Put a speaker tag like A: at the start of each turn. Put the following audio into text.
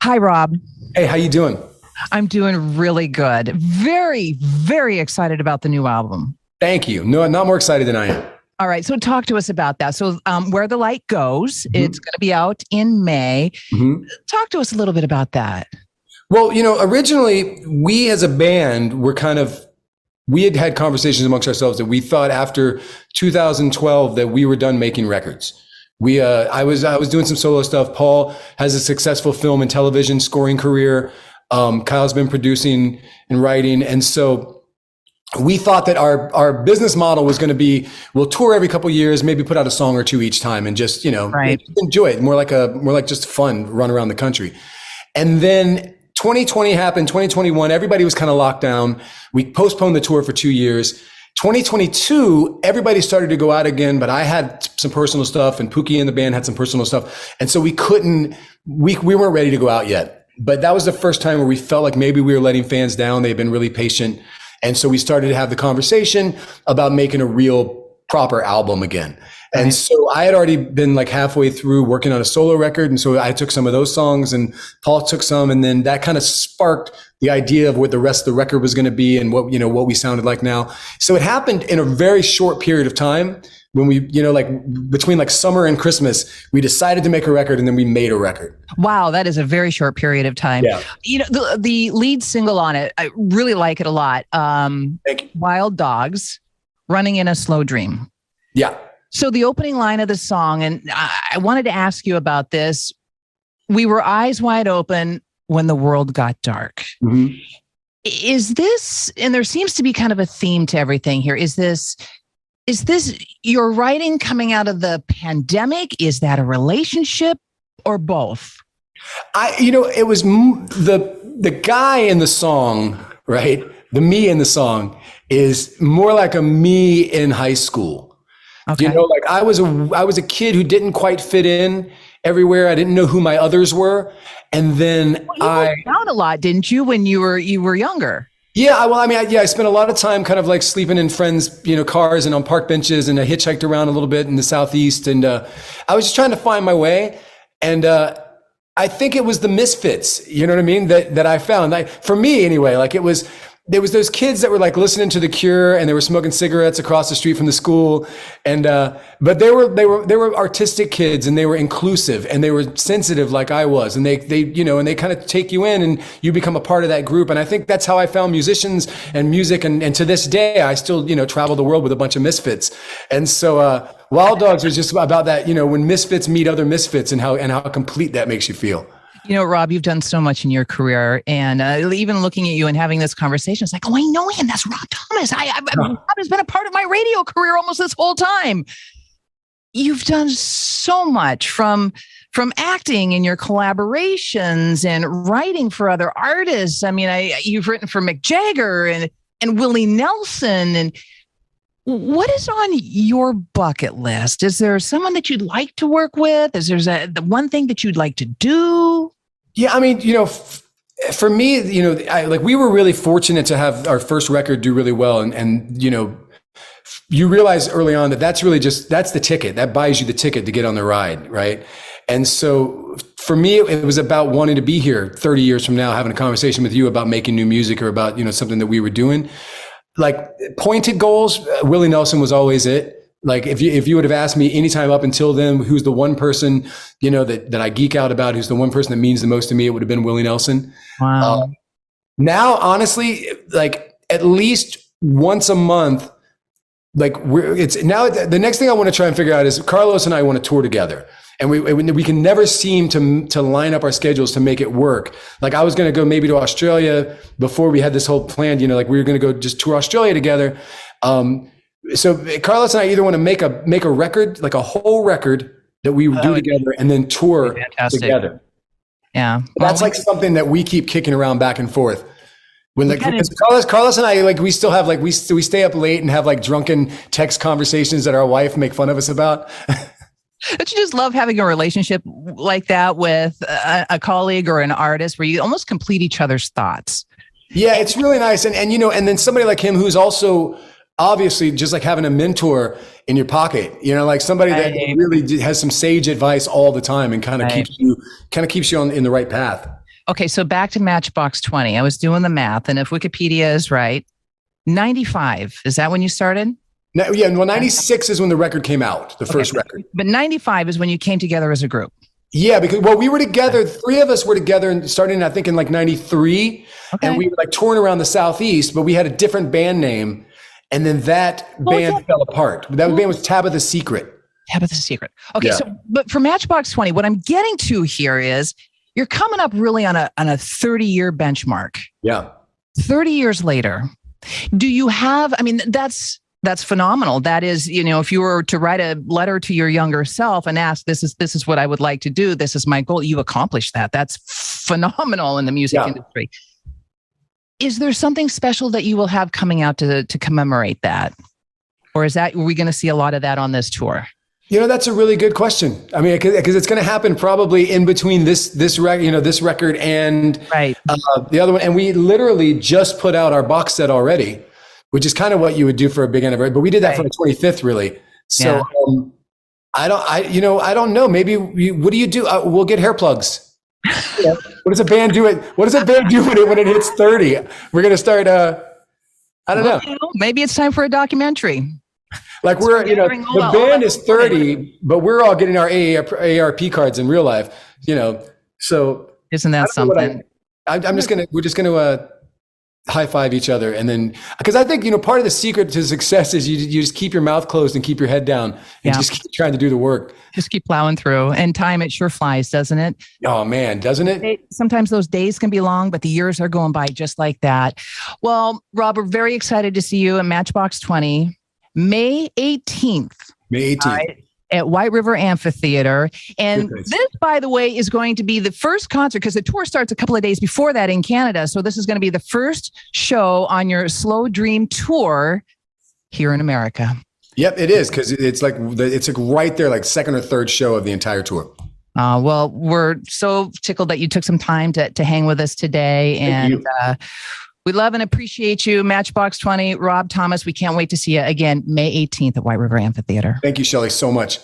A: Hi, Rob.
B: Hey, how you doing?
A: I'm doing really good. Very, very excited about the new album.
B: Thank you. No, not more excited than I am.
A: All right. So talk to us about that. So Where the Light Goes, it's going to be out in May. Talk to us a little bit about that.
B: Well, originally we as a band we had had conversations amongst ourselves that we thought after 2012 that we were done making records. I was doing some solo stuff. Paul has a successful film and television scoring career. Kyle's been producing and writing. And so we thought that our business model was going to be, we'll tour every couple of years, maybe put out a song or two each time and just,
A: Right.
B: enjoy it. More like just fun run around the country. And then 2020 happened, 2021, everybody was kind of locked down. We postponed the tour for 2 years. 2022, everybody started to go out again, but I had some personal stuff and Pookie and the band had some personal stuff. And so we weren't ready to go out yet. But that was the first time where we felt like maybe we were letting fans down. They've been really patient. And so we started to have the conversation about making a real proper album again. And so I had already been like halfway through working on a solo record. And so I took some of those songs and Paul took some. And then that kind of sparked the idea of what the rest of the record was going to be and what we sounded like now. So it happened in a very short period of time when we, between like summer and Christmas, we decided to make a record and then we made a record.
A: Wow. That is a very short period of time.
B: Yeah.
A: The lead single on it, I really like it a lot.
B: Thank you.
A: Wild Dogs, Running in a Slow Dream.
B: Yeah.
A: So the opening line of the song, and I wanted to ask you about this. We were eyes wide open when the world got dark.
B: Mm-hmm.
A: Is this, and there seems to be kind of a theme to everything here. Is this your writing coming out of the pandemic? Is that a relationship or both?
B: It was the guy in the song, right? The me in the song is more like a me in high school.
A: Okay.
B: Like I was a kid who didn't quite fit in everywhere. I didn't know who my others were. And then
A: you moved out a lot, didn't you, when you were younger?
B: Yeah. I spent a lot of time kind of like sleeping in friends, cars and on park benches, and I hitchhiked around a little bit in the Southeast. And I was just trying to find my way. And I think it was the misfits, you know what I mean? That I found, for me anyway, like there was those kids that were like listening to The Cure and they were smoking cigarettes across the street from the school. And, but they were artistic kids and they were inclusive and they were sensitive like I was. And they kind of take you in and you become a part of that group. And I think that's how I found musicians and music. And to this day, I still, travel the world with a bunch of misfits. And so, Wild Dogs was just about that, when misfits meet other misfits and how complete that makes you feel.
A: Rob, you've done so much in your career, and even looking at you and having this conversation, it's like, oh, I know him. That's Rob Thomas. Rob has been a part of my radio career almost this whole time. You've done so much from acting in your collaborations and writing for other artists. I mean, you've written for Mick Jagger and Willie Nelson. And what is on your bucket list? Is there someone that you'd like to work with? Is there the one thing that you'd like to do?
B: Yeah, I mean, for me, we were really fortunate to have our first record do really well. And you realize early on that that's the ticket that buys you the ticket to get on the ride. Right. And so for me, it was about wanting to be here 30 years from now, having a conversation with you about making new music or about, something that we were doing. Like pointed goals, Willie Nelson was always it. Like if you would have asked me anytime up until then, who's the one person, that I geek out about, who's the one person that means the most to me, it would have been Willie Nelson.
A: Wow.
B: Now, honestly, like at least once a month, like the next thing I want to try and figure out is Carlos and I want to tour together. And we can never seem to line up our schedules to make it work. Like I was going to go maybe to Australia before we had this whole plan, like we were going to go just tour Australia together. So Carlos and I either want to make a record, like a whole record that we do together and then tour together.
A: Yeah.
B: That's like something that we keep kicking around back and forth. Because Carlos and I, like, we still have, like, we stay up late and have like drunken text conversations that our wife make fun of us about.
A: Don't you just love having a relationship like that with a colleague or an artist where you almost complete each other's thoughts?
B: Yeah, it's really nice. And and then somebody like him who's also obviously just like having a mentor in your pocket, like somebody that really has some sage advice all the time and kind of keeps you in the right path.
A: Okay, so back to Matchbox 20. I was doing the math, and if Wikipedia is right, 95. Is that when you started?
B: No, yeah, well, 96 is when the record came out, the first record.
A: But 95 is when you came together as a group.
B: Yeah, because we were together. Three of us were together and starting, I think, in like 93. Okay. And we were like touring around the Southeast, but we had a different band name. And then that band fell apart. That band was Tabitha Secret.
A: Tabitha Secret. Okay, so but for Matchbox 20, what I'm getting to here is you're coming up really on a 30-year benchmark.
B: Yeah.
A: 30 years later, do you have, I mean, that's phenomenal. That is, you know, if you were to write a letter to your younger self and ask, this is what I would like to do, this is my goal, you accomplished that. That's phenomenal in the music industry. Is there something special that you will have coming out to commemorate that? Or are we going to see a lot of that on this tour?
B: You know, that's a really good question. I mean, because it's going to happen probably in between this record and the other one. And we literally just put out our box set already, which is kind of what you would do for a big anniversary. But we did that for the 25th, really. So I don't know. Maybe what do you do? We'll get hair plugs. What does a band do? What does a band do when it hits 30? We're going to start. I don't know.
A: Maybe it's time for a documentary.
B: Like the band is 30, but we're all getting our AARP cards in real life, so.
A: Isn't that something?
B: We're just going to high five each other. And then, because I think, part of the secret to success is you just keep your mouth closed and keep your head down and just keep trying to do the work.
A: Just keep plowing through, and time, it sure flies, doesn't it?
B: Oh man, doesn't it?
A: Sometimes those days can be long, but the years are going by just like that. Well, Rob, we're very excited to see you in Matchbox 20. May 18th. At White River Amphitheater. And this, by the way, is going to be the first concert, because the tour starts a couple of days before that in Canada. So this is going to be the first show on your Slow Dream tour here in America.
B: Yep, it is, because it's like right there, like second or third show of the entire tour.
A: Well, we're so tickled that you took some time to hang with us today. And we love and appreciate you. Matchbox 20, Rob Thomas. We can't wait to see you again May 18th at White River Amphitheater.
B: Thank you, Shellie, so much.